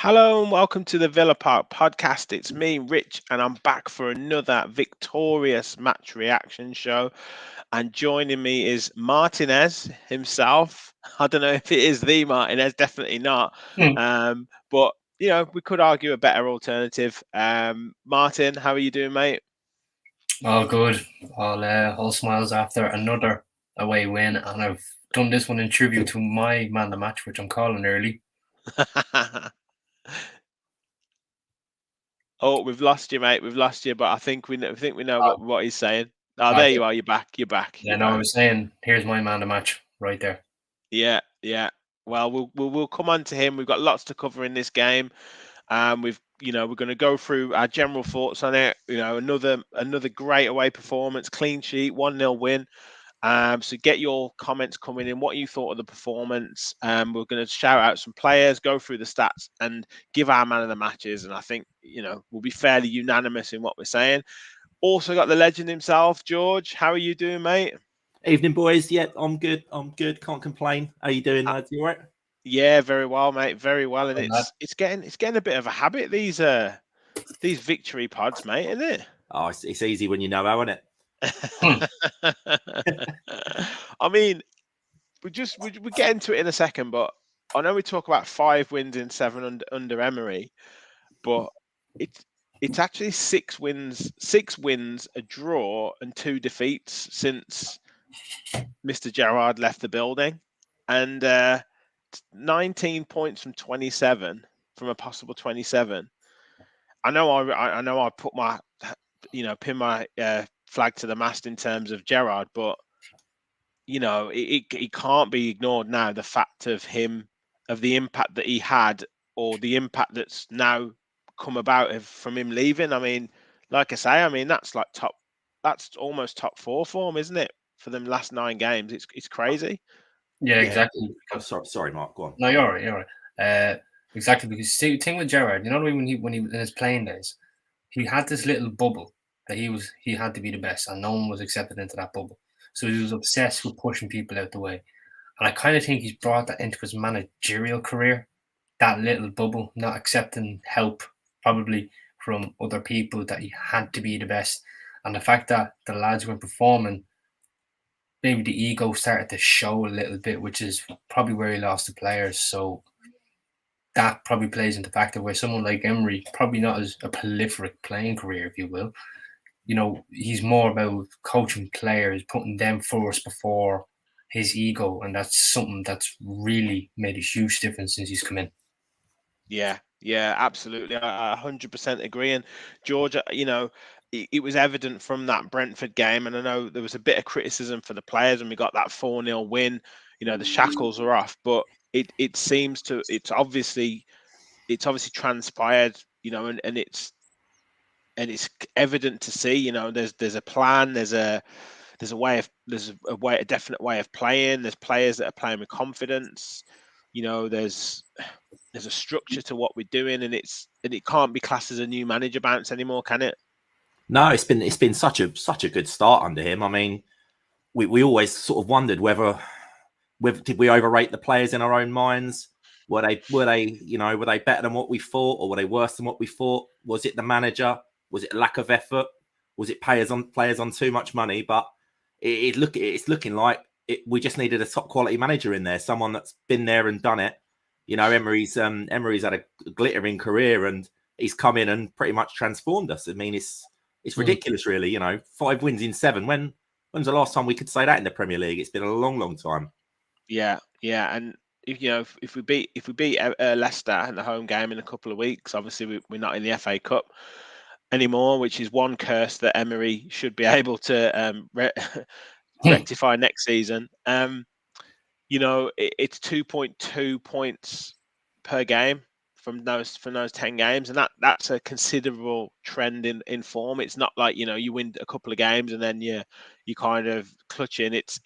Hello and welcome to the Villa Park podcast. It's me, Rich, and I'm back for another victorious match reaction show. And joining me is Martinez himself. I don't know if it is the Martinez, definitely not. Hmm. But we could argue a better alternative. Martin, how are you doing, mate? All good. All smiles after another away win, and I've done this one in tribute to my man of the match, which I'm calling early. Oh, we've lost you, mate. We've lost you, but I think we know what he's saying. Oh, I there think, you are. You're back. You're back. yeah, You're no, I back. was saying, here's my man of the match right there. Yeah, yeah. Well, we'll come on to him. We've got lots to cover in this game. We're going to go through our general thoughts on it. Another great away performance, clean sheet, 1-0 win. So get your comments coming in. What you thought of the performance? We're going to shout out some players, go through the stats, and give our man of the matches. And I think we'll be fairly unanimous in what we're saying. Also got the legend himself, George. How are you doing, mate? Evening, boys. Yep, I'm good. I'm good. Can't complain. How you doing, lads? You all right? Yeah, very well, mate. Very well, and And that, it's getting a bit of a habit these victory pods, mate, isn't it? Oh, it's easy when you know how, isn't it? I mean, we get into it in a second, but I know we talk about 5 wins in 7 under Emery, but it's it's actually 6 wins, a draw, and 2 defeats since Mr. Gerrard left the building, and 19 points from 27 from a possible 27. I know I put my pin my flag to the mast in terms of Gerrard, but it can't be ignored now, the fact of the impact that he had, or the impact that's now come about from him leaving. I mean, like I say, that's almost top four form, isn't it? For them last 9 games, it's crazy. yeah, Yeah. exactly. Oh, sorry, Mark. Go on. No, you're all right. You're all right. Exactly, because see, the thing with Gerrard, when he in his playing days, he had this little bubble that he had to be the best, and no one was accepted into that bubble. So he was obsessed with pushing people out the way. And I kind of think he's brought that into his managerial career, that little bubble, not accepting help probably from other people, that he had to be the best. And the fact that the lads weren't performing, maybe the ego started to show a little bit, which is probably where he lost the players. So that probably plays into factor where someone like Emery, probably not as a prolific playing career, if you will, he's more about coaching players, putting them first before his ego, and that's something that's really made a huge difference since he's come in. Yeah, yeah, absolutely. I 100% agree. And Georgia, it was evident from that Brentford game, and I know there was a bit of criticism for the players when we got that 4-0 win. The shackles are off, but it seems to it's obviously transpired, and it's evident to see, there's a plan, there's a definite way of playing. There's players that are playing with confidence. There's a structure to what we're doing, and it can't be classed as a new manager bounce anymore, can it? No, it's been such a good start under him. I mean, we always sort of wondered whether did we overrate the players in our own minds? Were they better than what we thought, or were they worse than what we thought? Was it the manager? Was it a lack of effort? Was it players on too much money? But it's looking like we just needed a top quality manager in there, someone that's been there and done it. Emery's had a glittering career, and he's come in and pretty much transformed us. I mean, it's ridiculous, really. 5 wins in 7. When's the last time we could say that in the Premier League? It's been a long, long time. Yeah, yeah, and if we beat Leicester in the home game in a couple of weeks, obviously we're not in the FA Cup anymore, which is one curse that Emery should be able to rectify next season. It's 2.2 points per game from those 10 games, and that's a considerable trend in form. It's not like you win a couple of games and then you kind of clutch in. It's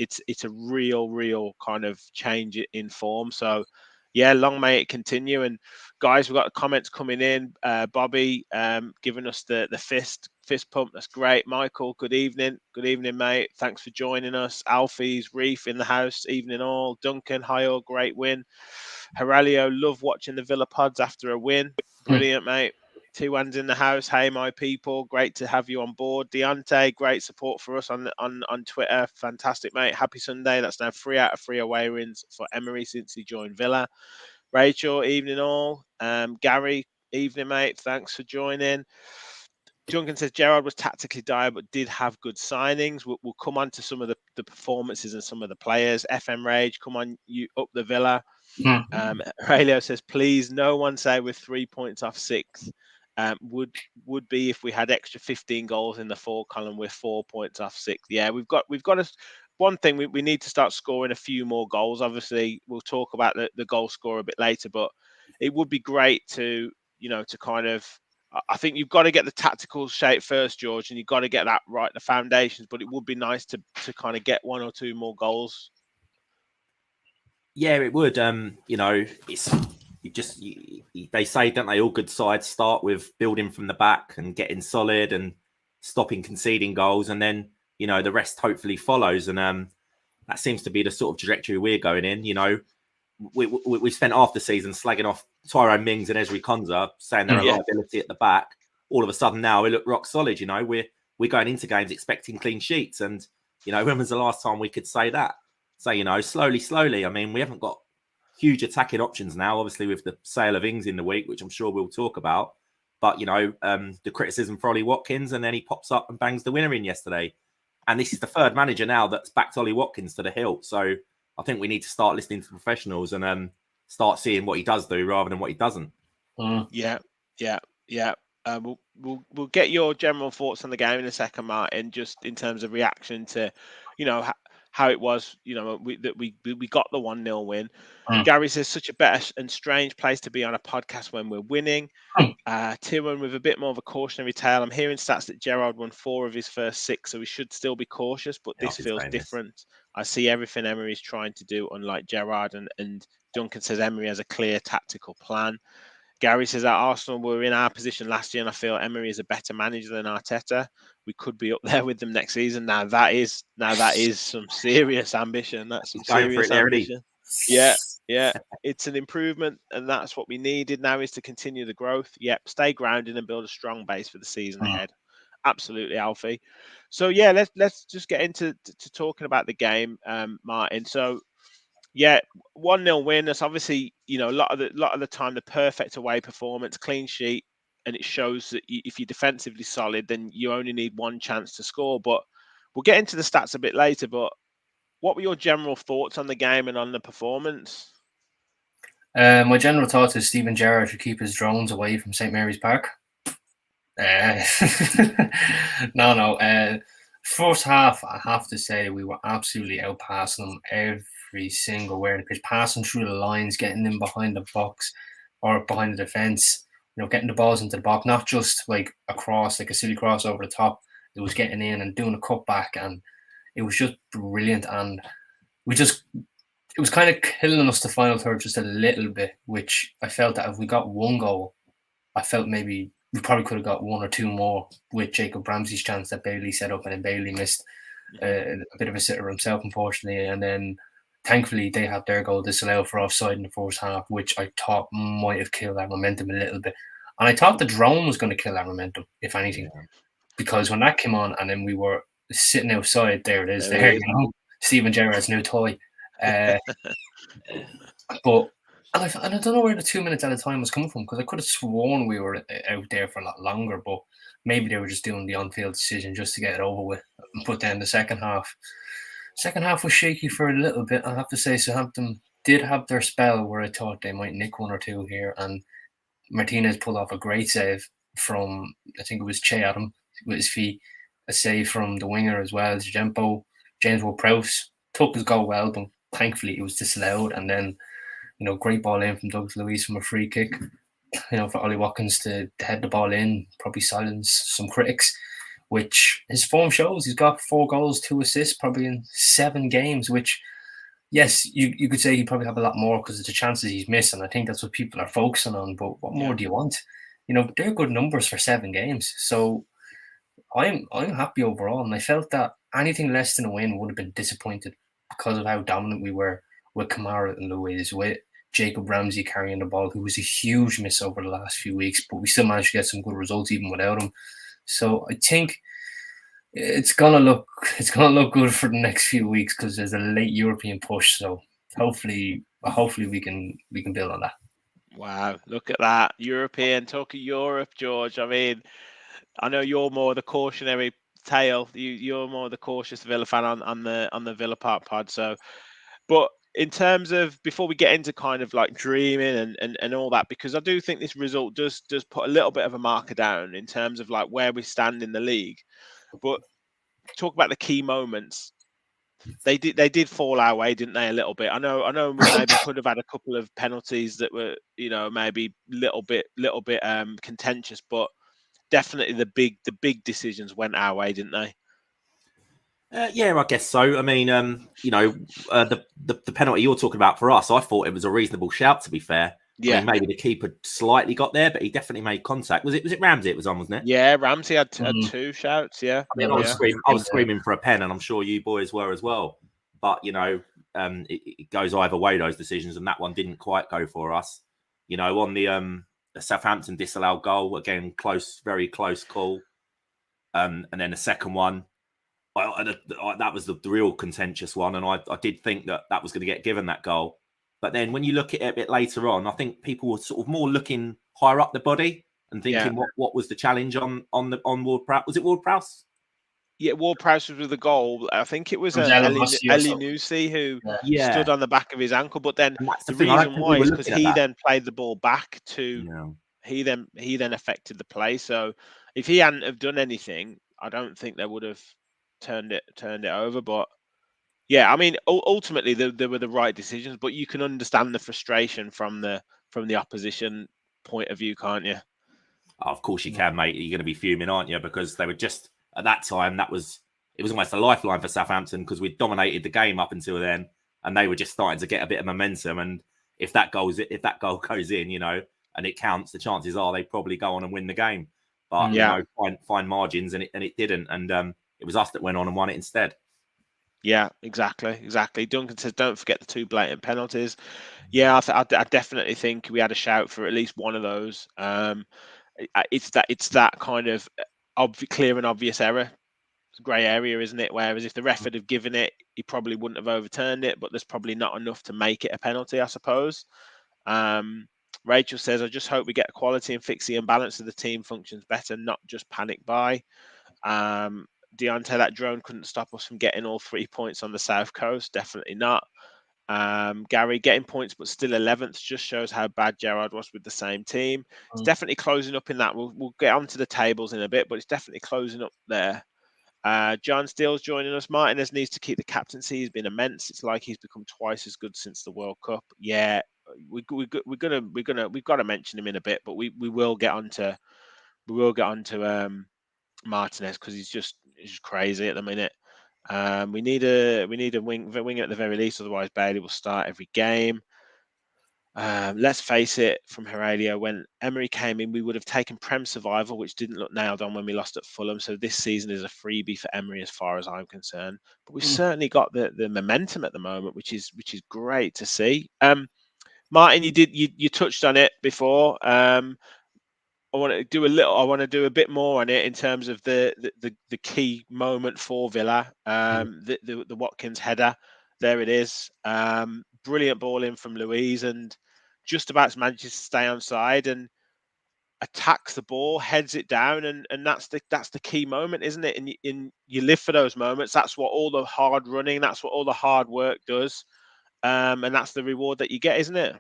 a real kind of change in form. So yeah, long may it continue. And guys, we've got comments coming in. Bobby giving us the fist pump. That's great. Michael, good evening. Good evening, mate. Thanks for joining us. Alfie's Reef in the house. Evening all. Duncan, hi all. Great win. Heralio, love watching the Villa pods after a win. Brilliant, mate. Two ones in the house. Hey, my people. Great to have you on board. Deontay, great support for us on Twitter. Fantastic, mate. Happy Sunday. That's now 3 out of 3 away wins for Emery since he joined Villa. Rachel, evening all. Gary, evening, mate. Thanks for joining. Duncan says Gerrard was tactically dire, but did have good signings. We'll come on to some of the performances and some of the players. FM Rage, come on, you up the Villa. Raylio says, please, no one say we're 3 points off sixth. Would be if we had extra 15 goals in the 4 column. We're 4 points off sixth. Yeah, we've got one thing we need to start scoring a few more goals. Obviously, we'll talk about the goal score a bit later, but it would be great to kind of. I think you've got to get the tactical shape first, George, and you've got to get that right, the foundations. But it would be nice to kind of get 1 or 2 more goals. Yeah, it would. It's they say, don't they, all good sides start with building from the back and getting solid and stopping conceding goals, and then the rest hopefully follows. And that seems to be the sort of trajectory we're going in. We spent half the season slagging off Tyrone Mings and Ezri Konsa, saying they're a liability at the back. All of a sudden now we look rock solid. We're going into games expecting clean sheets, and when was the last time we could say that? So slowly. I mean, we haven't got huge attacking options now, obviously with the sale of Ings in the week, which I'm sure we'll talk about. But the criticism for Ollie Watkins, and then he pops up and bangs the winner in yesterday. And this is the third manager now that's backed Ollie Watkins to the hilt. So I think we need to start listening to professionals and start seeing what he does do rather than what he doesn't. Yeah. We'll get your general thoughts on the game in a second, Martin. Just in terms of reaction to, how it was. We got the 1-0 win. Gary says such a better and strange place to be on a podcast when we're winning. Tyrone with a bit more of a cautionary tale. I'm hearing stats that Gerrard won 4 of his first 6, so we should still be cautious, but this feels different. I see everything Emery's trying to do, unlike Gerrard, and Duncan says Emery has a clear tactical plan. Gary says that Arsenal were in our position last year, and I feel Emery is a better manager than Arteta. We could be up there with them next season. Now that is some serious ambition. That's some serious ambition. Yeah. It's an improvement, and that's what we needed now, is to continue the growth. Yep, stay grounded and build a strong base for the season ahead. Absolutely, Alfie. So yeah, let's just get into talking about the game, Martin. So yeah, 1-0 win. That's obviously a lot of the time the perfect away performance, clean sheet, and it shows that if you're defensively solid, then you only need one chance to score. But we'll get into the stats a bit later. But what were your general thoughts on the game and on the performance? My general thought is Steven Gerrard should keep his drones away from St. Mary's Park. No. First half, I have to say, we were absolutely outpassing them every single way. Because passing through the lines, getting in behind the box or behind the defence, getting the balls into the box, not just like a cross, like a silly cross over the top. It was getting in and doing a cutback, and it was just brilliant. And it was kind of killing us the final third just a little bit, which I felt that if we got 1 goal, I felt maybe we probably could have got 1 or 2 more with Jacob Ramsey's chance that Bailey set up, and then Bailey missed a bit of a sitter himself, unfortunately. And then thankfully they had their goal disallowed for offside in the first half, which I thought might have killed our momentum a little bit. And I thought the drone was going to kill our momentum, if anything, because when that came on and then we were sitting outside, there it is, Steven Gerrard's new toy. But I don't know where the 2 minutes at a time was coming from, because I could have sworn we were out there for a lot longer, but maybe they were just doing the on-field decision just to get it over with. But then the second half was shaky for a little bit. I have to say Southampton did have their spell where I thought they might nick 1 or 2 here, and Martinez pulled off a great save from, I think it was Che Adam with his feet, a save from the winger as well, James Ward-Prowse took his goal well, but thankfully it was disallowed. And then great ball in from Douglas Luiz from a free kick, for Ollie Watkins to head the ball in, probably silence some critics, which his form shows. He's got 4 goals, 2 assists, probably in 7 games, which yes, you could say he probably have a lot more because of the chances he's missed, and I think that's what people are focusing on. But what more do you want? They're good numbers for 7 games, so I'm happy overall, and I felt that anything less than a win would have been disappointed because of how dominant we were with Kamara and Luiz, with Jacob Ramsey carrying the ball, who was a huge miss over the last few weeks, but we still managed to get some good results even without him. So I think it's gonna look good for the next few weeks because there's a late European push. So hopefully we can build on that. Wow, look at that. Talk of Europe, George. I mean, I know you're more the cautionary tale. You're more the cautious Villa fan on the Villa Park pod. So, but in terms of, before we get into kind of like dreaming and all that, because I do think this result does put a little bit of a marker down in terms of like where we stand in the league. But talk about the key moments. They did fall our way, didn't they? A little bit. I know we maybe could have had a couple of penalties that were, maybe little bit contentious, but definitely the big decisions went our way, didn't they? Yeah, I guess so. I mean, the penalty you're talking about for us, I thought it was a reasonable shout. To be fair, Yeah. I mean, maybe the keeper slightly got there, but he definitely made contact. Was it Ramsey? It was on, wasn't it? Yeah, Ramsey had 2 shouts. Yeah, I mean, I was screaming for a pen, and I'm sure you boys were as well. But it goes either way, those decisions, and that one didn't quite go for us. On the Southampton disallowed goal, again, very close call, and then the second one. That was the real contentious one, and I did think that was going to get given that goal. But then when you look at it a bit later on, I think people were sort of more looking higher up the body and thinking, what was the challenge on Ward-Prowse? Was it Ward-Prowse? Yeah, Ward-Prowse was with the goal. I think it was Elyounoussi who stood on the back of his ankle. But then the reason why is because he then played the ball back to he then affected the play. So if he hadn't have done anything, I don't think they would have turned it over. But yeah, I mean, ultimately there were the right decisions, but you can understand the frustration from the opposition point of view, can't you? Oh, of course you can, mate. You're going to be fuming, aren't you? Because they were just, at that time, it was almost a lifeline for Southampton because we dominated the game up until then, and they were just starting to get a bit of momentum. And if that goal goes in, and it counts, the chances are they probably go on and win the game. But fine margins, and it didn't, and it was us that went on and won it instead. Yeah, exactly. Duncan says, don't forget the 2 blatant penalties. Yeah, I definitely think we had a shout for at least one of those. It's that kind of clear and obvious error. It's a grey area, isn't it? Whereas if the ref had have given it, he probably wouldn't have overturned it, but there's probably not enough to make it a penalty, I suppose. Rachel says, I just hope we get quality and fix the imbalance of the team functions better, not just panic buy. Deontay, that drone couldn't stop us from getting all 3 points on the South Coast. Definitely not. Gary, getting points but still 11th just shows how bad Gerrard was with the same team. It's definitely closing up in that. We'll get onto the tables in a bit, but it's definitely closing up there. John Steele's joining us. Martinez needs to keep the captaincy. He's been immense. It's like he's become twice as good since the World Cup. Yeah, we've got to mention him in a bit, but we will get onto Martinez because he's just crazy at the minute. We need a wing at the very least, otherwise Bailey will start every game. Let's face it, from Heredia, when Emery came in, we would have taken Prem survival, which didn't look nailed on when we lost at Fulham. So this season is a freebie for Emery as far as I'm concerned. But we've certainly got the momentum at the moment, which is great to see. Martin, you touched on it before. I want to do a bit more on it in terms of the key moment for Villa. The Watkins header, there it is. Brilliant ball in from Luiz, and just about manages to stay onside and attacks the ball, heads it down, and that's the key moment, isn't it? And you live for those moments. That's what all the hard running, that's what all the hard work does, and that's the reward that you get, isn't it?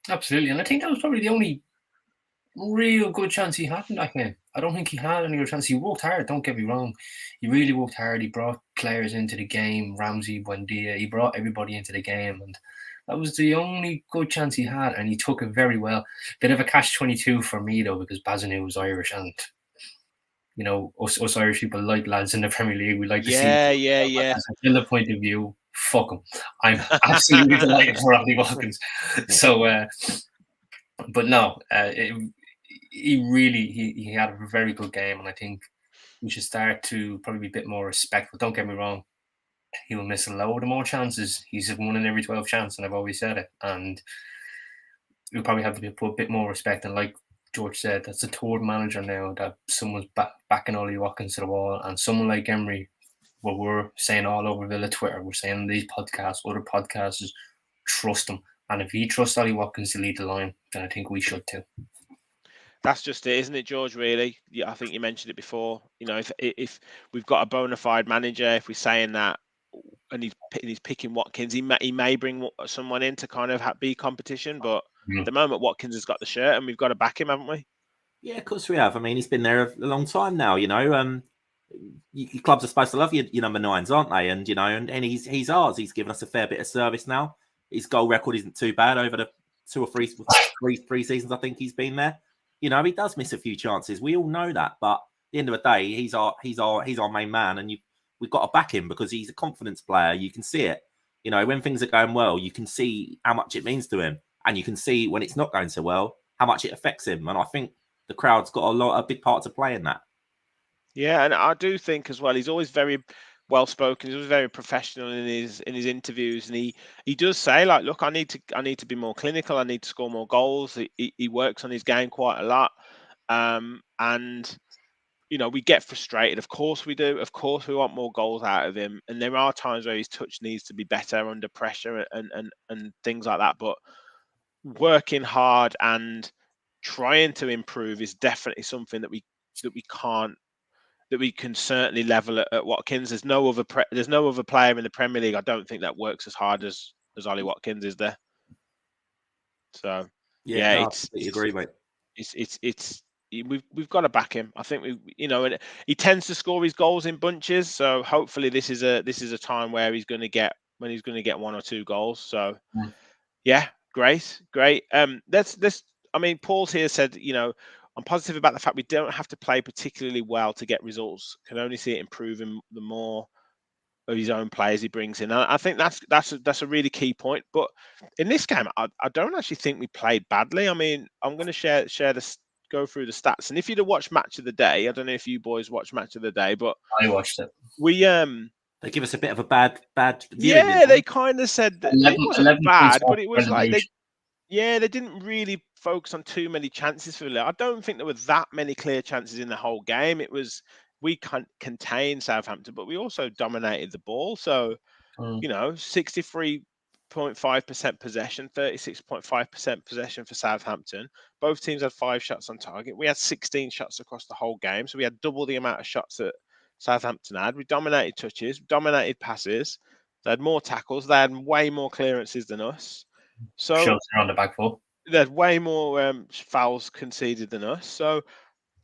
Absolutely, and I think that was probably the only real good chance he had in that game. I don't think he had any other chance. He worked hard, don't get me wrong. He really worked hard. He brought players into the game, Ramsey, Buendia. He brought everybody into the game, and that was the only good chance he had, and he took it very well. Bit of a catch-22 for me, though, because Bazanu was Irish, and us Irish people like lads in the Premier League. We like to see yeah. As a Villa point of view, fuck him. I'm absolutely delighted for Ollie Watkins. So, but no, he had a very good game, and I think we should start to probably be a bit more respectful. Don't get me wrong, he will miss a load of more chances. He's one in every 12 chance, and I've always said it. And we'll probably have to put a bit more respect. And like George said, that's the third manager now that someone's backing Ollie Watkins to the wall, and someone like Emery, what we're saying all over Villa Twitter, we're saying on these podcasts, other podcasts, is trust him. And if he trusts Ollie Watkins to lead the line, then I think we should too. That's just it, isn't it, George? Really, yeah, I think you mentioned it before. You know, if we've got a bona fide manager, if we're saying that, and he's picking Watkins, he may bring someone in to kind of be competition. But at the moment, Watkins has got the shirt, and we've got to back him, haven't we? Yeah, of course we have. I mean, he's been there a long time now. You know, your clubs are supposed to love your number 9s, aren't they? And you know, and he's ours. He's given us a fair bit of service now. His goal record isn't too bad over the 2 or 3 seasons I think he's been there. You know, he does miss a few chances. We all know that, but at the end of the day, he's our main man, and we've got to back him because he's a confidence player. You can see it. You know, when things are going well, you can see how much it means to him, and you can see when it's not going so well how much it affects him. And I think the crowd's got a big part to play in that. Yeah, and I do think as well, he's always very well spoken. He's always very professional in his interviews, and he does say, like, look, I need to be more clinical. I need to score more goals. He works on his game quite a lot, and you know, we get frustrated. Of course we do. Of course we want more goals out of him, and there are times where his touch needs to be better under pressure and things like that. But working hard and trying to improve is definitely something that we can certainly level at Watkins. There's no other player in the Premier League, I don't think, that works as hard as Ollie Watkins is there. So yeah, no, I completely agree, mate. It's we've got to back him. I think and he tends to score his goals in bunches. So hopefully this is a time where he's going to get 1 or 2 goals. So yeah, great. Let's. I mean, Paul's here said, I'm positive about the fact we don't have to play particularly well to get results. Can only see it improving the more of his own players he brings in. And I think that's a really key point. But in this game, I don't actually think we played badly. I mean, I'm going to go through the stats. And if you'd have watched Match of the Day, I don't know if you boys watched Match of the Day, but I watched it. They give us a bit of a bad view. Yeah, they kind of said that it wasn't bad, but it was like they didn't really focus on too many chances for Villa. I don't think there were that many clear chances in the whole game. It was we contained Southampton, but we also dominated the ball. So, 63.5% possession, 36.5% possession for Southampton. Both teams had 5 shots on target. We had 16 shots across the whole game. So we had double the amount of shots that Southampton had. We dominated touches, dominated passes. They had more tackles. They had way more clearances than us. So on the back four. They had way more fouls conceded than us. So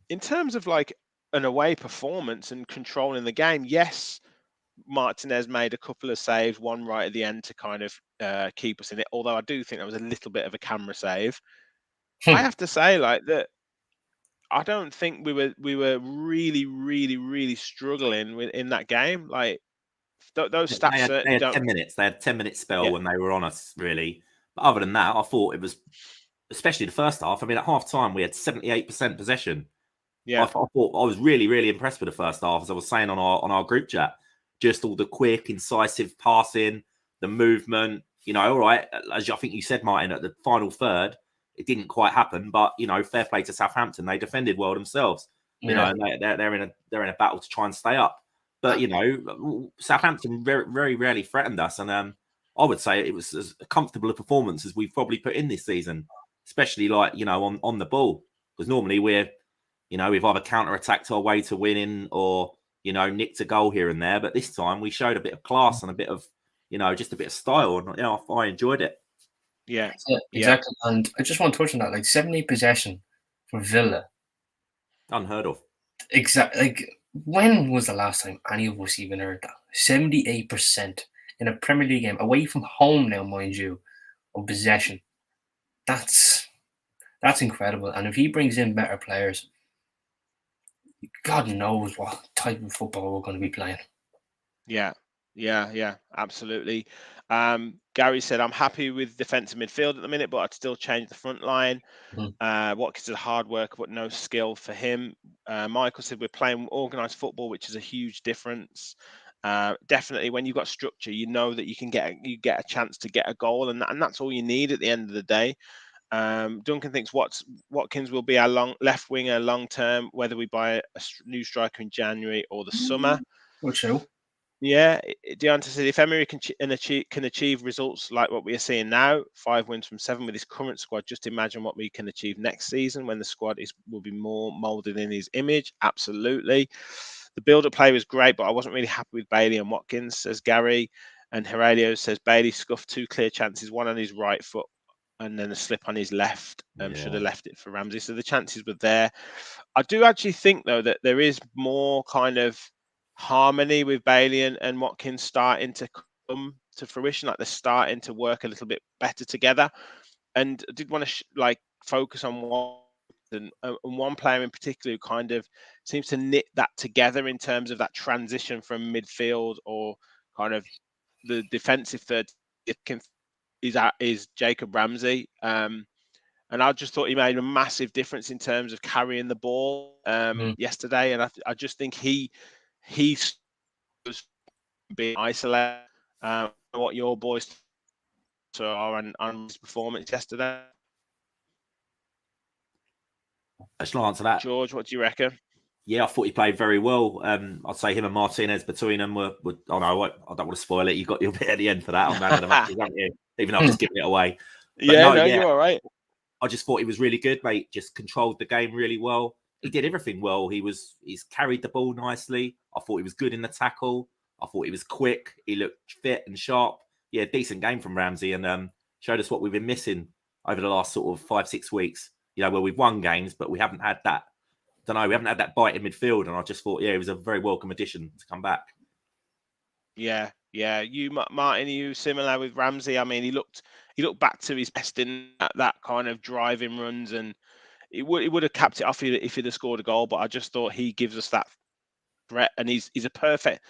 in terms of like an away performance and controlling the game, yes, Martinez made a couple of saves, one right at the end to kind of keep us in it. Although I do think that was a little bit of a camera save. I have to say, like, that I don't think we were really, really, really struggling in that game. Like those stats they had don't. 10 minutes. They had a 10-minute spell when they were on us, really. But other than that, I thought it was, especially the first half. I mean, at half time we had 78% possession. Yeah, I thought I was really, really impressed with the first half, as I was saying on our group chat. Just all the quick, incisive passing, the movement. All right, as I think you said, Martin, at the final third, it didn't quite happen. But fair play to Southampton; they defended well themselves. And they're in a battle to try and stay up. But Southampton very, very rarely threatened us, and I would say it was as comfortable a performance as we've probably put in this season, especially on the ball, because normally we've either counter-attacked our way to winning or nicked a goal here and there. But this time we showed a bit of class and a bit of just a bit of style, and I enjoyed it. Yeah, exactly. And I just want to touch on that, like 70 possession for Villa, unheard of. Exactly. Like, when was the last time any of us even heard that? 78% in a Premier League game, away from home now, mind you, of possession. That's incredible. And if he brings in better players, God knows what type of football we're going to be playing. Yeah. Yeah, absolutely. Gary said, I'm happy with defensive midfield at the minute, but I'd still change the front line. Watkins is a hard worker, but no skill for him. Michael said, we're playing organised football, which is a huge difference. Definitely, when you've got structure, you know that you get a chance to get a goal, and that's all you need at the end of the day. Duncan thinks Watkins will be our left winger long term, whether we buy a new striker in January or the summer. Or so. Yeah, Deonta said if Emery can achieve results like what we are seeing now, 5 wins from 7 with his current squad, just imagine what we can achieve next season when the squad will be more moulded in his image. Absolutely. The build-up play was great, but I wasn't really happy with Bailey and Watkins, says Gary. And Heralio says Bailey scuffed 2 clear chances, one on his right foot and then a slip on his left. Should have left it for Ramsey. So the chances were there. I do actually think, though, that there is more kind of harmony with Bailey and Watkins starting to come to fruition. Like they're starting to work a little bit better together. And I did want to focus on one player in particular who kind of seems to knit that together in terms of that transition from midfield or kind of the defensive third is Jacob Ramsey. And I just thought he made a massive difference in terms of carrying the ball yesterday. And I just think he was being isolated. What your boys are on his performance yesterday? Shall I answer that? George, what do you reckon? Yeah, I thought he played very well. I'd say him and Martinez between them were oh no, I don't want to spoil it. You got your bit at the end for that on Man of the Matches, haven't you? Even though I've just given it away. But you're all right. I just thought he was really good, mate. Just controlled the game really well. He did everything well. He's carried the ball nicely. I thought he was good in the tackle. I thought he was quick. He looked fit and sharp. Yeah, decent game from Ramsey and showed us what we've been missing over the last sort of 5-6 weeks. You know, where we've won games, but we haven't had that. We haven't had that bite in midfield, and I just thought, it was a very welcome addition to come back. Yeah. You, Martin, are you similar with Ramsey? I mean, he looked back to his best in that kind of driving runs, and he would have capped it off if he'd have scored a goal. But I just thought he gives us that threat, and he's a perfect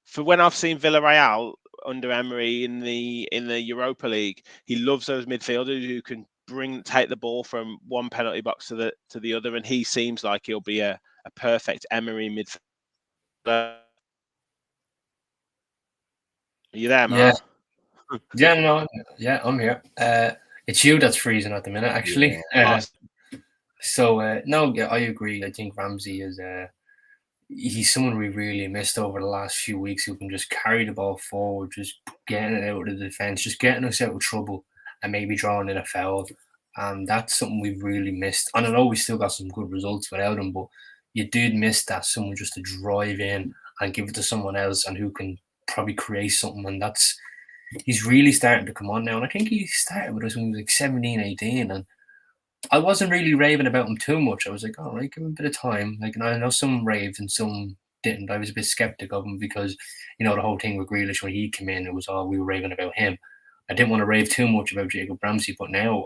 for when I've seen Villarreal under Emery in the Europa League. He loves those midfielders who can take the ball from one penalty box to the other, and he seems like he'll be a perfect Emery midfielder. Are you there, Mark? Yeah, I'm here. It's you that's freezing at the minute, actually. Yeah. I agree. I think Ramsey is he's someone we really missed over the last few weeks who can just carry the ball forward, just getting it out of the defence, just getting us out of trouble and maybe drawing in a foul. And that's something we've really missed. And I know we still got some good results without him, but you did miss that someone just to drive in and give it to someone else and who can probably create something. And he's really starting to come on now. And I think he started with us when he was like 17, 18. And I wasn't really raving about him too much. I was like, all right, give him a bit of time. Like, and I know some raved and some didn't. I was a bit skeptic of him because, the whole thing with Grealish when he came in, it was all we were raving about him. I didn't want to rave too much about Jacob Ramsey, but now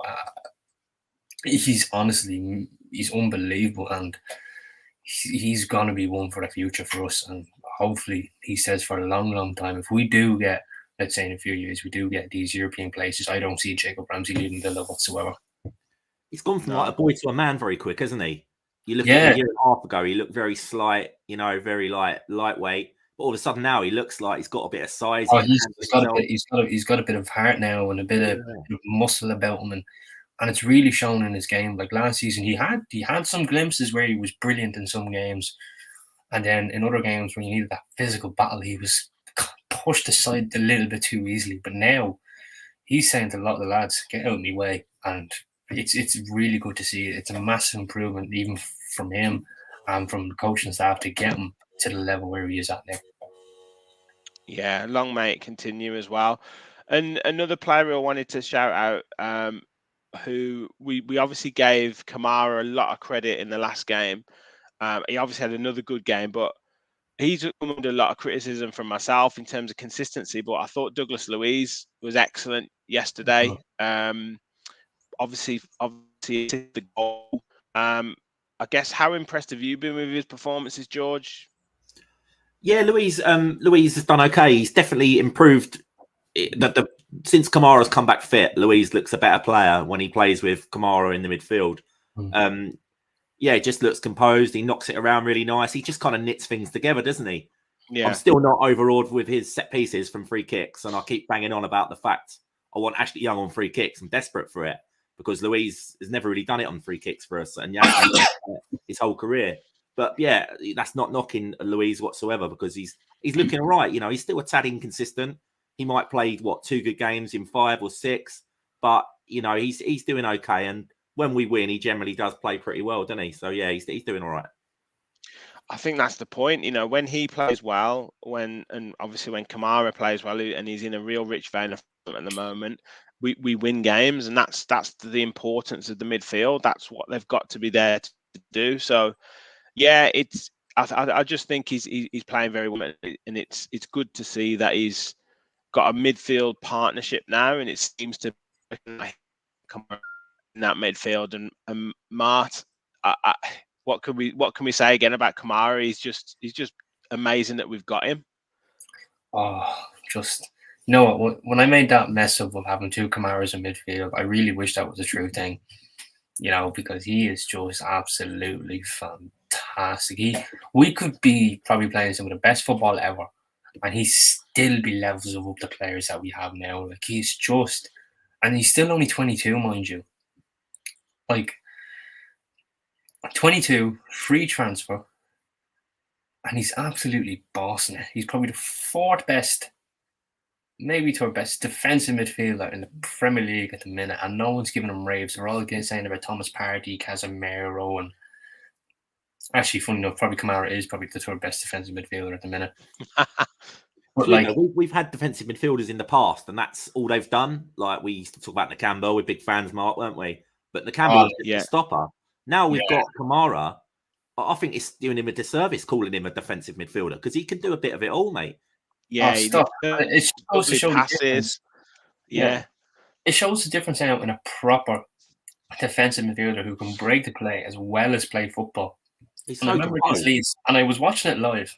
he's unbelievable, and he's going to be one for the future for us. And hopefully, he says for a long, long time, if we do get, let's say in a few years, we do get these European places, I don't see Jacob Ramsey leaving Villa whatsoever. He's gone from like a boy to a man very quick, hasn't he? You look at a year and a half ago, he looked very slight, very lightweight. But all of a sudden now he looks like he's got a bit of size. He's got a bit of heart now and a bit of muscle about him, and it's really shown in his game. Like last season, he had some glimpses where he was brilliant in some games, and then in other games when you needed that physical battle, he was pushed aside a little bit too easily. But now he's saying to a lot of the lads, "Get out of my way," and it's really good to see. It's a massive improvement, even from him and from the coaching staff, to get him to the level where he is at now. Yeah, long may it continue as well. And another player I wanted to shout out, who we obviously gave Kamara a lot of credit in the last game. He obviously had another good game, but he's come under a lot of criticism from myself in terms of consistency. But I thought Douglas Luiz was excellent yesterday. Obviously the goal. I guess how impressed have you been with his performances, George? Yeah, Louise has done okay. He's definitely improved. Since Kamara's come back fit, Louise looks a better player when he plays with Kamara in the midfield. Yeah, he just looks composed. He knocks it around really nice. He just kind of knits things together, doesn't he? Yeah. I'm still not overawed with his set pieces from free kicks, and I keep banging on about the fact I want Ashley Young on free kicks. I'm desperate for it because Louise has never really done it on free kicks for us, and Yasmin his whole career. But yeah, that's not knocking Louise whatsoever because he's looking all right. You know, he's still a tad inconsistent. He might play 2 good games in 5 or 6, but you know he's doing okay. And when we win, he generally does play pretty well, doesn't he? So yeah, he's doing all right. I think that's the point. You know, when he plays well, and obviously when Kamara plays well, and he's in a real rich vein of form at the moment, we win games, and that's the importance of the midfield. That's what they've got to be there to do. So, yeah, I just think he's playing very well, and it's good to see that he's got a midfield partnership now, and it seems to come in that midfield. And Mart, what can we say again about Kamara? He's just amazing that we've got him. Oh, just no. When I made that mess up of having 2 Kamaras in midfield, I really wish that was a true thing. You know, because he is just absolutely fantastic. We could be probably playing some of the best football ever, and he'd still be levels above the players that we have now. Like he's just, and he's still only 22, mind you. Like 22, free transfer, and he's absolutely bossing it. He's probably the 4th best, maybe 3rd best defensive midfielder in the Premier League at the minute, and no one's giving him raves. They're all saying about Thomas Partey, Casemiro, and actually, funny enough, probably Kamara is probably the 3rd best defensive midfielder at the minute. But like, we've had defensive midfielders in the past, and that's all they've done. Like we used to talk about Nakambo, we're big fans, Mark, weren't we? But Nakambo was just a stopper. Now we've got Kamara. I think it's doing him a disservice calling him a defensive midfielder because he can do a bit of it all, mate. Yeah, it shows to show passes. Yeah, it shows the difference now in a proper defensive midfielder who can break the play as well as play football. He's and I remember against Leeds, and I was watching it live.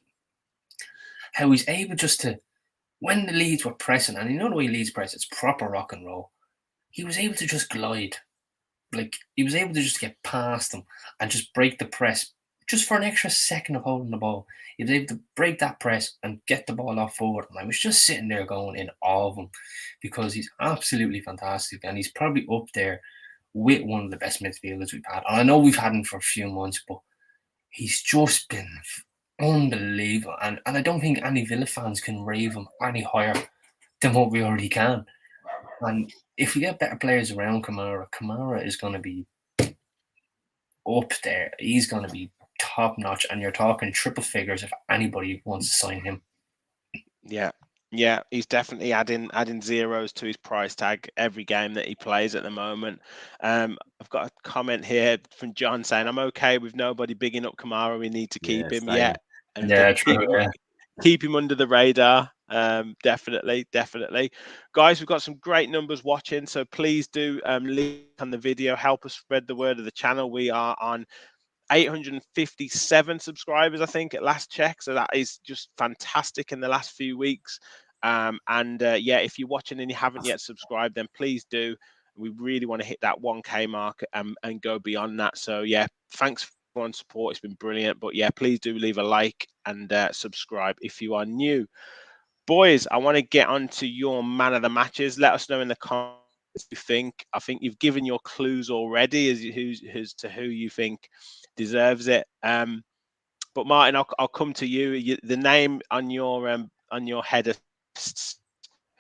How he's able just to, when the Leeds were pressing, and you know the way Leeds press, it's proper rock and roll. He was able to just glide, like he was able to just get past them and just break the press, just for an extra second of holding the ball. He was able to break that press and get the ball off forward. And I was just sitting there going in awe of him because he's absolutely fantastic, and he's probably up there with one of the best midfielders we've had. And I know we've had him for a few months, but he's just been unbelievable. And I don't think any Villa fans can rave him any higher than what we already can. And if we get better players around Kamara is going to be up there. He's going to be top notch. And you're talking triple figures if anybody wants to sign him. Yeah, he's definitely adding zeros to his price tag every game that he plays at the moment. I've got a comment here from John saying, "I'm okay with nobody bigging up Kamara. We need to keep him." Same. Keep him under the radar. Definitely. Guys, we've got some great numbers watching, so please do leave on the video. Help us spread the word of the channel. We are on 857 subscribers, I think, at last check. So that is just fantastic in the last few weeks. If you're watching and you haven't yet subscribed, then please do. We really want to hit that 1K mark and go beyond that. So yeah, thanks for everyone's support. It's been brilliant. But yeah, please do leave a like and subscribe if you are new. Boys, I want to get on to your man of the matches. Let us know in the comments what you think. I think you've given your clues already as to who you think deserves it. But Martin, I'll come to you. The name on your header,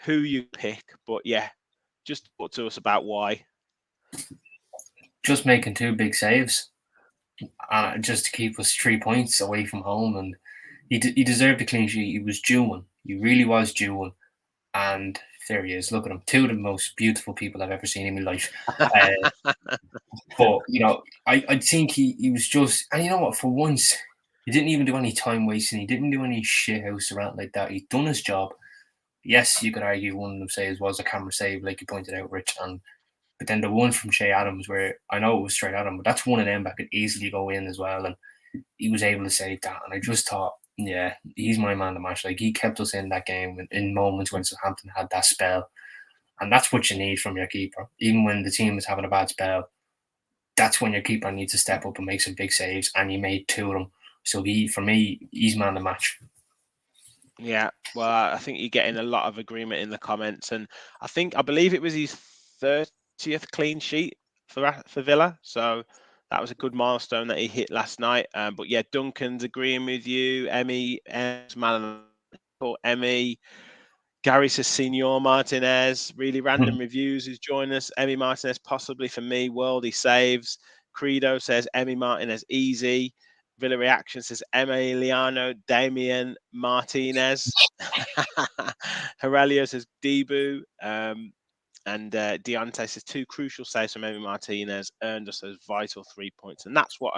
who you pick. But yeah, just talk to us about why. Just making 2 big saves, just to keep us 3 points away from home, and he deserved a clean sheet. He was due one. He really was due one, and there he is. Look at him. 2 of the most beautiful people I've ever seen in my life. But you know, I think he was just, and you know what? For once, he didn't even do any time wasting. He didn't do any shit house around like that. He'd done his job. Yes, you could argue one of them saves was a camera save, like you pointed out, Rich. But then the one from Shea Adams, where I know it was straight at him, but that's one of them that could easily go in as well. And he was able to save that. And I just thought Yeah, he's my man of the match. Like, he kept us in that game in moments when Southampton had that spell. And that's what you need from your keeper. Even when the team is having a bad spell, that's when your keeper needs to step up and make some big saves. And he made 2 of them. So for me, he's man of the match. Yeah, well, I think you're getting a lot of agreement in the comments, and I believe it was his 30th clean sheet for Villa, so that was a good milestone that he hit last night. But yeah, Duncan's agreeing with you. Emmy, man, Emmy. Gary says Senor Martinez. Really random reviews who's joined us. Emmy Martinez possibly for me. Worldy saves. Credo says Emmy Martinez easy. Villa Reaction says Emiliano Damian Martinez. Aurelio says Debu. And Deontay says 2 crucial saves from Emmy Martinez earned us those vital 3 points. And that's what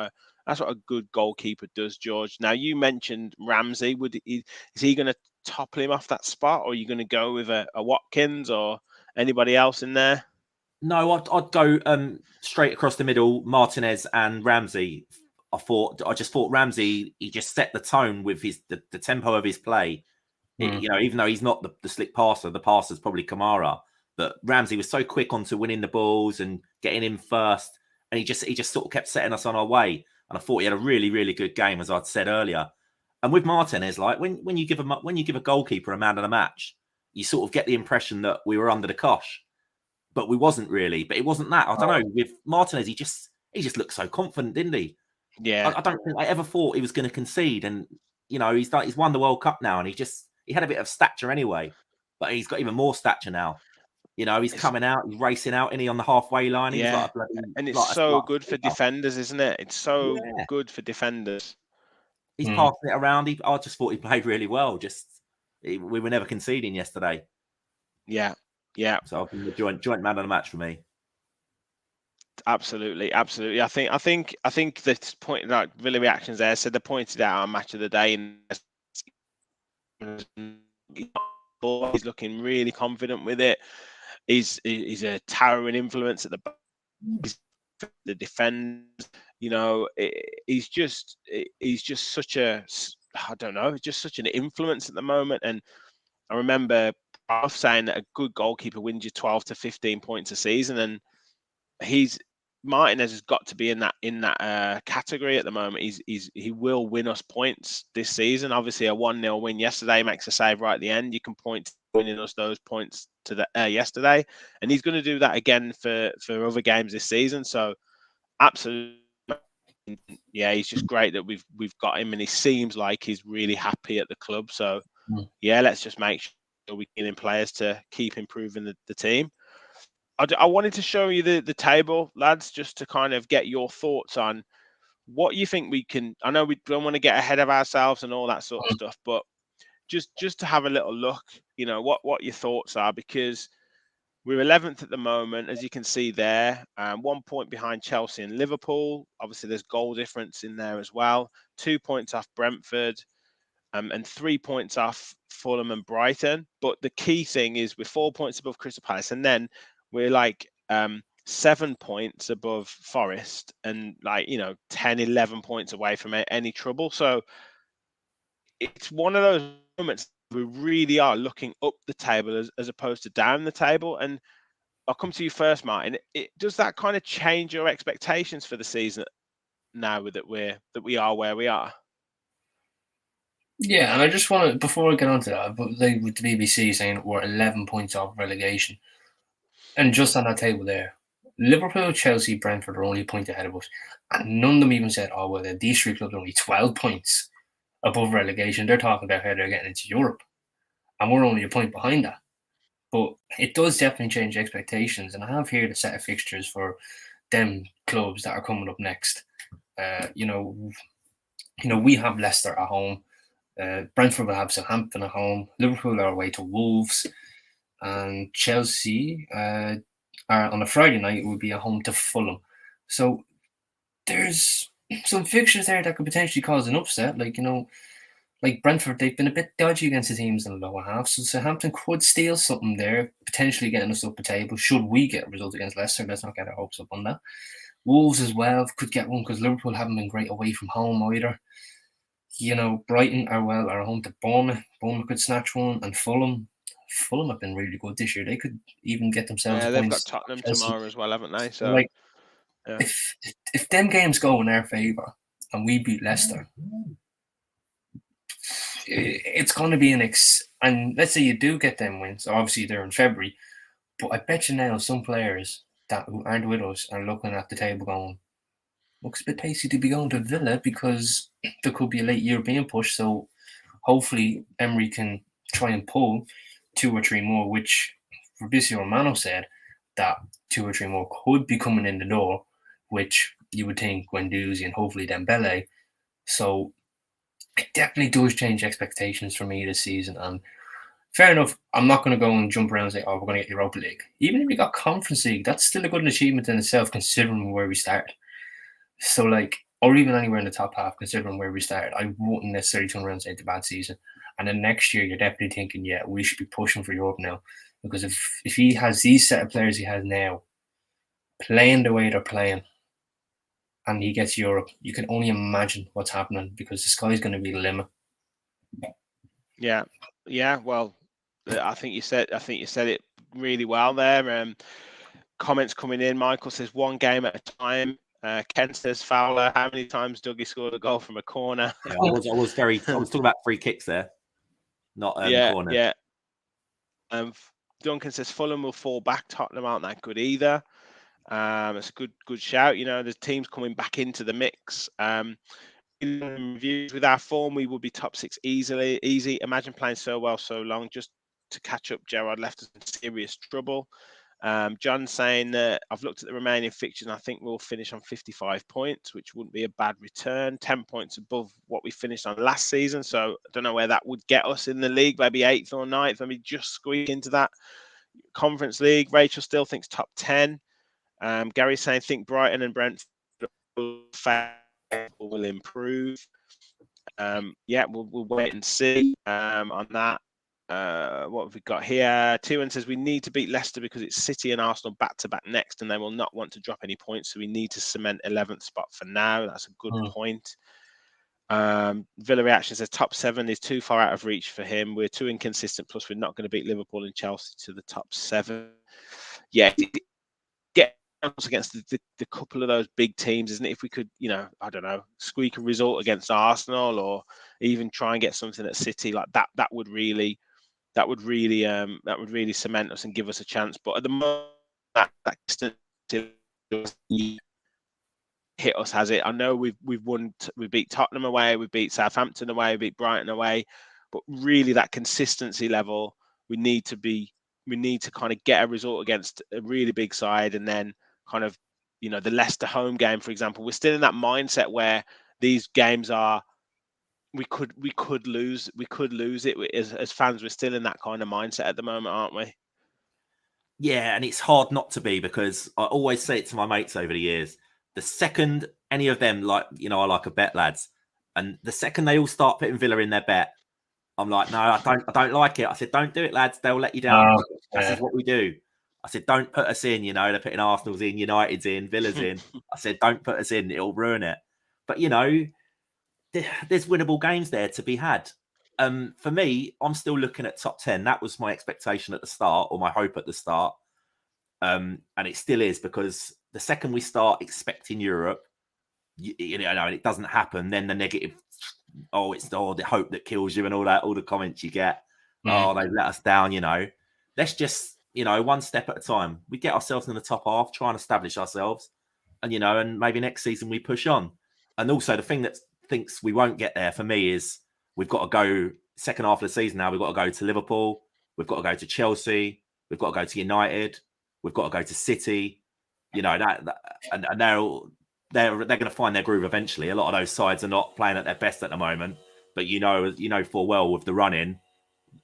a good goalkeeper does, George. Now, you mentioned Ramsey. Is he going to topple him off that spot, or are you going to go with a Watkins or anybody else in there? No, I'd go straight across the middle, Martinez and Ramsey. I just thought Ramsey, he just set the tone with the tempo of his play. Even though he's not the slick passer, the passer's probably Kamara. But Ramsey was so quick onto winning the balls and getting in first, and he just sort of kept setting us on our way. And I thought he had a really, really good game, as I'd said earlier. And with Martinez, like when you give a goalkeeper a man of the match, you sort of get the impression that we were under the cosh, but we wasn't really. But it wasn't that. I don't know. With Martinez, he just looked so confident, didn't he? Yeah. I don't think I ever thought he was going to concede. And he's won the World Cup now, and he had a bit of stature anyway, but he's got even more stature now. He's coming out, he's racing out, and he on the halfway line. He's like a bloody, and it's so good for defenders, isn't it? It's so good for defenders. He's passing it around. I just thought he played really well. We were never conceding yesterday. Yeah. So I've been the joint man of the match for me. Absolutely. I think this point, like Villa Reactions there said, they pointed out our match of the day, and he's looking really confident with it. He's a towering influence at the defense. He's just such a, I don't know, just such an influence at the moment. And I remember saying that a good goalkeeper wins you 12 to 15 points a season, and Martinez has got to be in that category at the moment. He will win us points this season. Obviously, a 1-0 win yesterday makes a save right at the end. You can point to winning us those points to the yesterday, and he's going to do that again for other games this season. So, absolutely, yeah, he's just great that we've got him, and he seems like he's really happy at the club. So, yeah, let's just make sure we get in players to keep improving the team. I wanted to show you the table, lads, just to kind of get your thoughts on what you think we can. I know we don't want to get ahead of ourselves and all that sort of stuff, but just to have a little look, what your thoughts are, because we're 11th at the moment, as you can see there, 1 point behind Chelsea and Liverpool. Obviously, there's goal difference in there as well. 2 points off Brentford. And 3 points off Fulham and Brighton. But the key thing is we're 4 points above Crystal Palace, and then we're like 7 points above Forest, and 10, 11 points away from any trouble. So it's one of those moments we really are looking up the table as opposed to down the table. And I'll come to you first, Martin. Does that kind of change your expectations for the season now that we are where we are? Yeah, and I just want to, before I get onto that, but with the BBC saying we're 11 points off relegation, and just on that table there, Liverpool, Chelsea, Brentford are only a point ahead of us, and none of them even said, "Oh well, these 3 clubs are only 12 points above relegation." They're talking about how they're getting into Europe, and we're only a point behind that. But it does definitely change expectations, and I have here the set of fixtures for them clubs that are coming up next. We have Leicester at home. Brentford will have Southampton at home. Liverpool are away to Wolves, and Chelsea are on a Friday night. It would be at home to Fulham. So there's some fixtures there that could potentially cause an upset. Like Brentford, they've been a bit dodgy against the teams in the lower half. So Southampton could steal something there, potentially getting us up the table. Should we get a result against Leicester, let's not get our hopes up on that. Wolves as well could get one because Liverpool haven't been great away from home either. Brighton are home to Bournemouth. Bournemouth could snatch one, and Fulham have been really good this year. They could even get themselves Yeah, they've got points. Tottenham Chelsea. tomorrow as well, haven't they? So, So, like, yeah. if them games go in our favour and we beat Leicester, it's going to be and let's say you do get them wins. Obviously, they're in February, but I bet you now some players who aren't with us are looking at the table going, looks a bit tasty to be going to Villa because there could be a late European push. So hopefully Emery can try and pull 2 or 3 more, which Fabrizio Romano said that 2 or 3 more could be coming in the door, which you would think Guendouzi and hopefully Dembele. So it definitely does change expectations for me this season. And fair enough, I'm not going to go and jump around and say, we're going to get Europa League. Even if we got Conference League, that's still a good achievement in itself, considering where we started. So, or even anywhere in the top half, considering where we started, I wouldn't necessarily turn around and say it's a bad season. And then next year, you're definitely thinking, yeah, we should be pushing for Europe now. Because if he has these set of players he has now, playing the way they're playing, and he gets Europe, you can only imagine what's happening because the sky's going to be the limit. Yeah. Well, I think you said it really well there. Comments coming in. Michael says 1 game at a time. Ken says Fowler. How many times Dougie scored a goal from a corner? Yeah, I was talking about free kicks there, not corners. Yeah. Duncan says Fulham will fall back. Tottenham aren't that good either. It's a good shout. The team's coming back into the mix. In reviews with our form, we will be top 6 easy. Imagine playing so well so long just to catch up. Gerrard left us in serious trouble. John saying that I've looked at the remaining fixtures and I think we'll finish on 55 points, which wouldn't be a bad return. 10 points above what we finished on last season. So I don't know where that would get us in the league, maybe 8th or 9th, maybe just squeak into that Conference League. Rachel still thinks top 10. Gary's saying think Brighton and Brentford will improve. We'll wait and see on that. What have we got here? Tywin says we need to beat Leicester because it's City and Arsenal back-to-back next, and they will not want to drop any points, so we need to cement 11th spot for now. That's a good point. Villa Reaction says top 7 is too far out of reach for him. We're too inconsistent, plus we're not going to beat Liverpool and Chelsea to the top 7. Yeah, get against the couple of those big teams, isn't it? If we could, I don't know, squeak a result against Arsenal or even try and get something at City like that, that would really cement us and give us a chance. But at the moment, that distance hit us, has it? I know we've won. We beat Tottenham away, we beat Southampton away, we beat Brighton away, but really that consistency level, we need to kind of get a result against a really big side, and then kind of, the Leicester home game, for example, we're still in that mindset where these games are. We could lose it as fans. We're still in that kind of mindset at the moment, aren't we? Yeah, and it's hard not to be because I always say it to my mates over the years. The second any of them, I like a bet, lads, and the second they all start putting Villa in their bet, I'm like, no, I don't like it. I said, don't do it, lads. They'll let you down. This is what we do. I said, don't put us in. They're putting Arsenal's in, United's in, Villa's in. I said, don't put us in. It'll ruin it. But there's winnable games there to be had. For me, I'm still looking at top 10. That was my expectation at the start, or my hope at the start. And it still is, because the second we start expecting Europe, and it doesn't happen, then the negative, it's the hope that kills you, and all the comments you get. Oh, they let us down, Let's just, one step at a time. We get ourselves in the top half, try and establish ourselves, and and maybe next season we push on. And also the thing that thinks we won't get there for me is we've got to go second half of the season now. We've got to go to Liverpool. We've got to go to Chelsea. We've got to go to United. We've got to go to City. And they're going to find their groove eventually. A lot of those sides are not playing at their best at the moment, but full well with the run-in,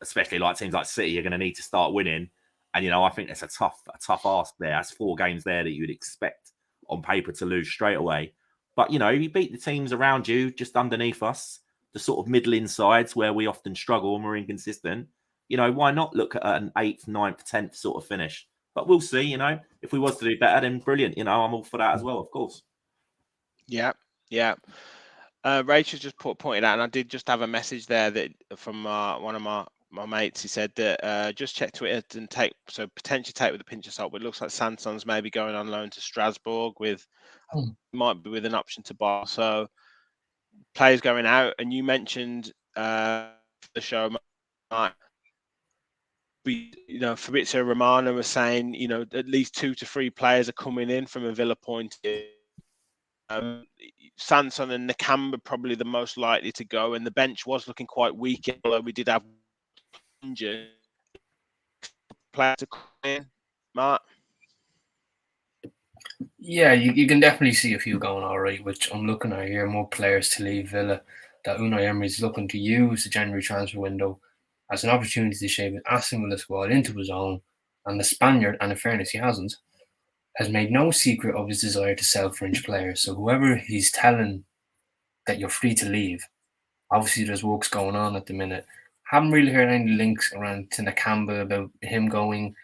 especially like teams like City, are going to need to start winning. And I think it's a tough ask there. That's 4 games there that you'd expect on paper to lose straight away. But you beat the teams around you, just underneath us, the sort of middling sides where we often struggle and we're inconsistent. Why not look at an 8th, 9th, 10th sort of finish? But we'll see. If we was to do better, then brilliant. I'm all for that as well, of course. Yeah. Rachel just pointed out, and I did just have a message there that from one of my mates. He said that just check Twitter and potentially take with a pinch of salt. But it looks like Sanson's maybe going on loan to Strasbourg might be with an option to buy. So players going out, and you mentioned the show. Fabrizio Romano was saying, at least 2 to 3 players are coming in from a Villa point of view. Sanson and Nakamba probably the most likely to go, and the bench was looking quite weak, although we did have injured players to come in. Mark? Yeah, you can definitely see a few going all right, which I'm looking at here, more players to leave Villa that Unai Emery is looking to use the January transfer window as an opportunity to shape an Aston Villa squad into his own. And the Spaniard, and in fairness, he hasn't, has made no secret of his desire to sell French players. So whoever he's telling that you're free to leave, obviously there's works going on at the minute. Haven't really heard any links around to Nakamba about him going.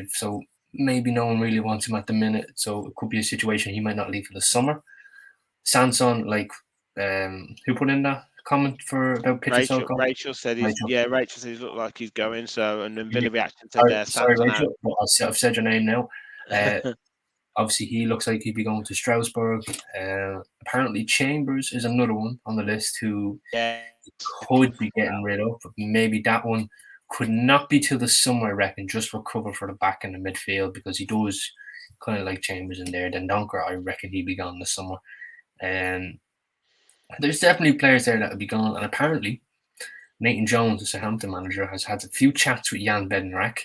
So maybe no one really wants him at the minute. So it could be a situation he might not leave for the summer. Sanson, who put in that comment for about pitch Rachel said Rachel said he looked like he's going. So, and then Villa reaction said there. Sorry, Rachel, I've said your name now. Obviously, he looks like he'd be going to Strasbourg. Apparently, Chambers is another one on the list who could be getting rid of. But maybe that one could not be till the summer, I reckon, just for cover for the back in the midfield, because he does kind of like Chambers in there. Then Donker, I reckon he'd be gone this summer. There's definitely players there that would be gone. And apparently, Nathan Jones, the Southampton manager, has had a few chats with Jan Bednarek.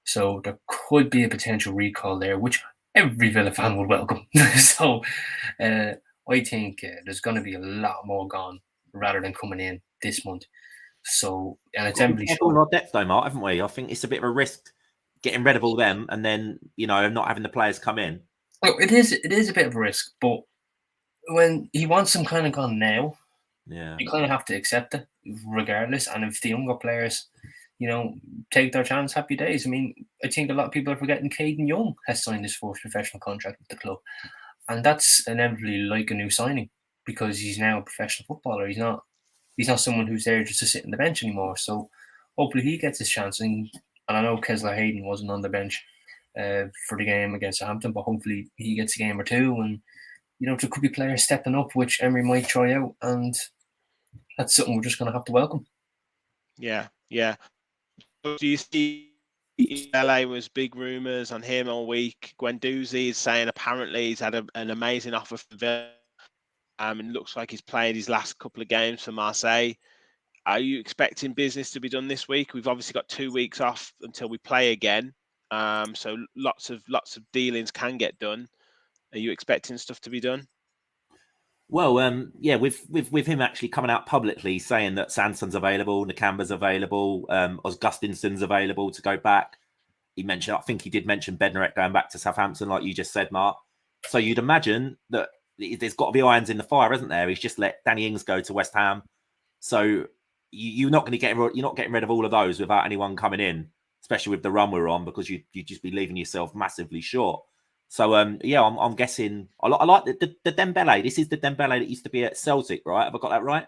So there could be a potential recall there, which every Villa fan would welcome. So I think there's going to be a lot more gone rather than coming in this month. So, and it's Emily all our depth though, Mark, haven't we? I think it's a bit of a risk getting rid of all them and then, not having the players come in. Well, it is a bit of a risk, but when he wants them kind of gone now, you kind of have to accept it regardless. And if the younger players, take their chance, happy days. I mean, I think a lot of people are forgetting Caden Young has signed his first professional contract with the club. And that's inevitably like a new signing because he's now a professional footballer. He's not someone who's there just to sit on the bench anymore. So hopefully he gets his chance. And I know Kesler Hayden wasn't on the bench for the game against Southampton, but hopefully he gets a game or two. And, there could be players stepping up, which Emery might try out. And that's something we're just going to have to welcome. Yeah. Do you see LA was big rumours on him all week? Guendouzi is saying apparently he's had an amazing offer from Villa. And looks like he's played his last couple of games for Marseille. Are you expecting business to be done this week? We've obviously got 2 weeks off until we play again. So lots of dealings can get done. Are you expecting stuff to be done? Well, with him actually coming out publicly saying that Sanson's available, Nakamba's available, Osgustinson's available to go back. I think he did mention Bednarek going back to Southampton, like you just said, Mark. So you'd imagine that there's got to be irons in the fire, isn't there? He's just let Danny Ings go to West Ham. So you're not getting rid of all of those without anyone coming in, especially with the run we're on, because you'd just be leaving yourself massively short. So, I'm guessing I like the Dembele. This is the Dembele that used to be at Celtic, right? Have I got that right?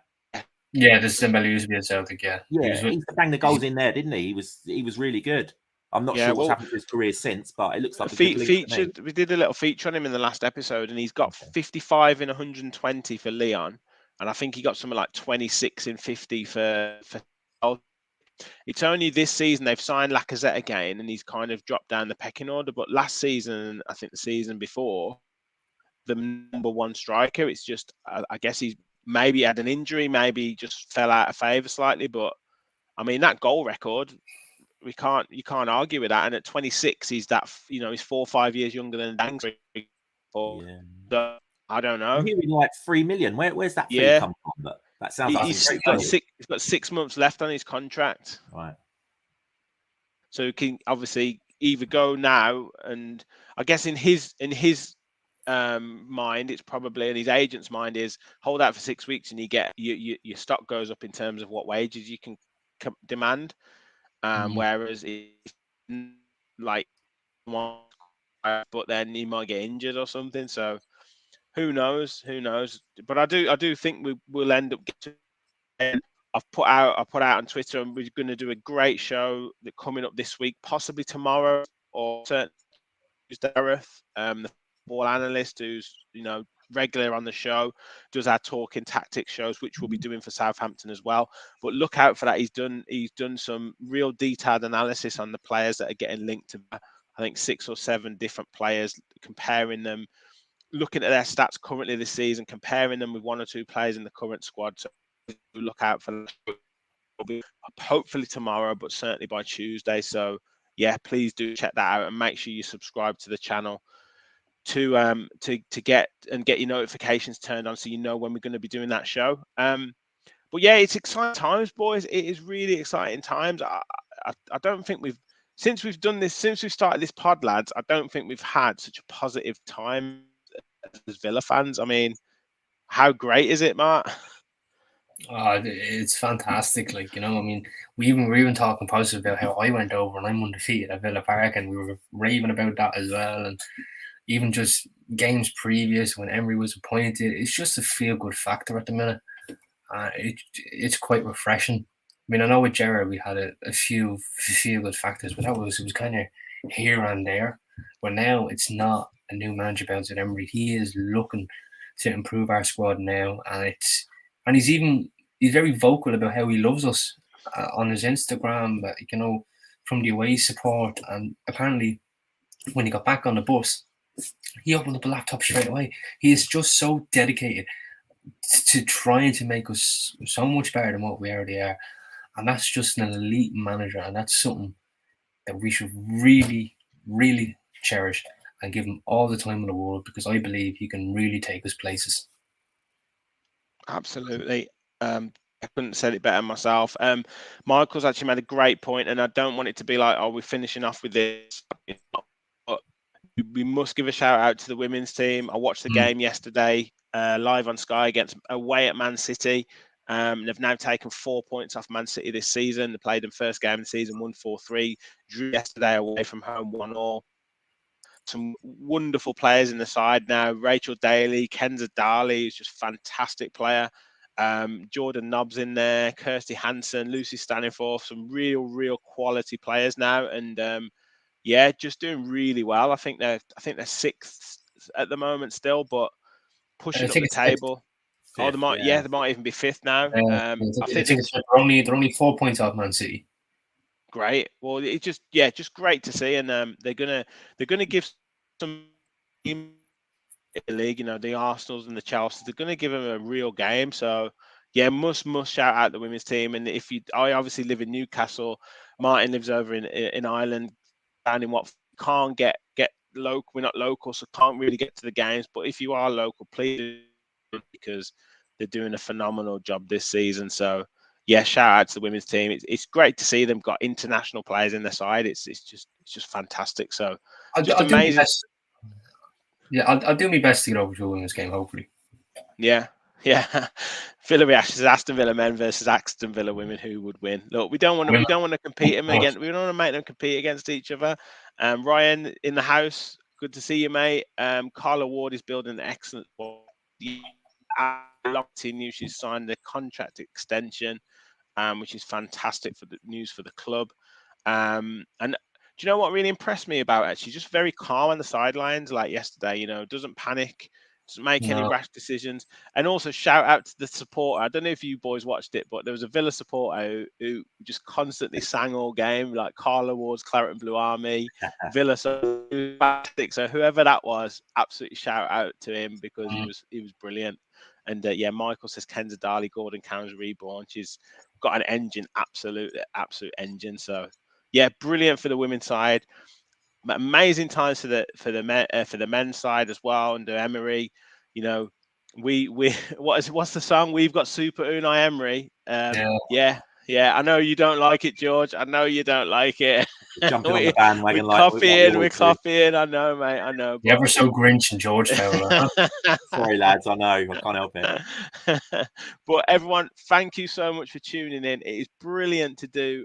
Yeah, this Dembele used to be at Celtic, yeah. Yeah, he used to bang the goals in there, didn't he? He was really good. I'm not sure what's happened to his career since, but it looks like featured. We did a little feature on him in the last episode, and he's got 55 in 120 for Lyon, and I think he got something like 26 in 50 for. It's only this season they've signed Lacazette again, and he's kind of dropped down the pecking order. But last season, I think the season before, the number one striker. It's just, I guess he's maybe had an injury, maybe just fell out of favour slightly. But I mean, that goal record, you can't argue with that. And at 26, he's 4 or 5 years younger than Dangs. So I don't know. Here we like 3 million. Where's that fee come from? That sounds like he's got 6 months left on his contract. Right. So he can obviously either go now, and I guess in his mind, it's probably, and his agent's mind is hold out for 6 weeks, and you get your stock goes up in terms of what wages you can demand. Whereas if but then he might get injured or something. So Who knows? Who knows? But I do think we will end up getting. I've put out on Twitter, and we're going to do a great show that coming up this week, possibly tomorrow or certainly Gareth, the football analyst who's regular on the show, does our talking tactics shows, which we'll be doing for Southampton as well. But look out for that. He's done some real detailed analysis on the players that are getting linked to, I think, 6 or 7 different players, comparing them, looking at their stats currently this season, comparing them with 1 or 2 players in the current squad. So look out for that. It'll be hopefully tomorrow, but certainly by Tuesday. So yeah, please do check that out and make sure you subscribe to the channel to get your notifications turned on, so you know when we're going to be doing that show. But yeah, it's exciting times, boys. It is really exciting times. I don't think since we've started this pod, lads, I don't think we've had such a positive time as Villa fans. I mean, how great is it, Mark? It's fantastic. Like, I mean, we were even talking positive about how I went over and I'm undefeated at Villa Park, and we were raving about that as well. And even just games previous when Emery was appointed, it's just a feel-good factor at the minute. It's quite refreshing. I mean, I know with Gerrard we had a few feel-good factors, but it was kind of here and there. But now it's not a new manager bounce at Emery. He is looking to improve our squad now, and he's very vocal about how he loves us on his Instagram. From the away support, and apparently when he got back on the bus, he opened up a laptop straight away. He is just so dedicated to trying to make us so much better than what we already are. And that's just an elite manager. And that's something that we should really, really cherish and give him all the time in the world, because I believe he can really take us places. Absolutely. I couldn't have said it better myself. Michael's actually made a great point, and I don't want it to be like, oh, we're finishing off with this. But we must give a shout out to the women's team. I watched the game yesterday live on Sky away at Man City. They've now taken 4 points off Man City this season. They played them first game of the season, 1-4-3. Drew yesterday away from home, 1-1. Some wonderful players in the side now. Rachel Daly, Kenza Darley is just a fantastic player. Jordan Nobbs in there, Kirsty Hansen, Lucy Staniforth, some real quality players now, and yeah, just doing really well. I think they're 6th at the moment still, but pushing up the table. Fifth, they might even be 5th now. I think they're only 4 points off Man City. Great. Well, it's just great to see, and they're gonna give some league, the Arsenals and the Chelsea, they're going to give them a real game. So yeah, must shout out the women's team. And I obviously live in Newcastle, Martin lives over in Ireland, down in what can't get local. We're not local, so can't really get to the games. But if you are local, please, because they're doing a phenomenal job this season. So yeah, shout out to the women's team. It's great to see them got international players in their side. It's just fantastic. So just amazing. Yeah, I'll do my best to get over to a women's game, hopefully. Yeah. Villa reactions: Aston Villa men versus Aston Villa women. Who would win? Look, we don't want to compete them against. We don't want to make them compete against each other. Ryan in the house, good to see you, mate. Carla Ward is building an excellent ball. She's signed a contract extension, which is fantastic for the news for the club. And do you know what really impressed me about her? She's just very calm on the sidelines, like yesterday. Doesn't panic, doesn't make any rash decisions. And also shout out to the supporter. I don't know if you boys watched it, but there was a Villa supporter who just constantly sang all game, like Carla Ward's Claret and Blue Army, Villa. So whoever that was, absolutely shout out to him, because he was brilliant. And yeah, Michael says Kenza Darley, Gordon Cowns reborn. She's got an engine, absolute engine. So yeah, brilliant for the women's side. Amazing times for the men's side as well under Emery. We what's the song? We've got Super Unai Emery. Yeah. I know you don't like it, George. I know you don't like it. Jumping on the bandwagon, we're copying. I know, mate. I know. You're ever so Grinch in Georgetown. Sorry, lads. I know. I can't help it. But everyone, thank you so much for tuning in. It is brilliant to do.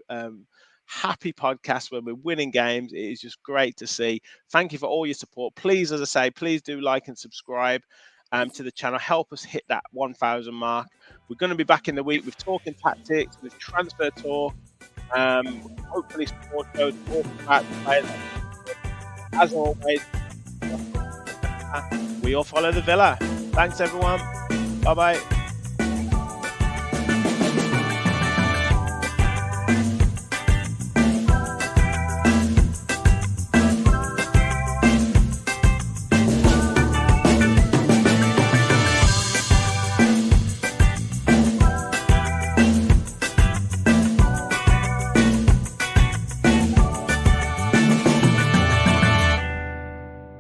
Happy podcast when we're winning games. It is just great to see. Thank you for all your support. Please, as I say, please do like and subscribe. to the channel. Help us hit that 1,000 mark. We're going to be back in the week with talking tactics, with transfer talk, hopefully sport shows, talk about the players. As always, we all follow the Villa. Thanks everyone. Bye bye.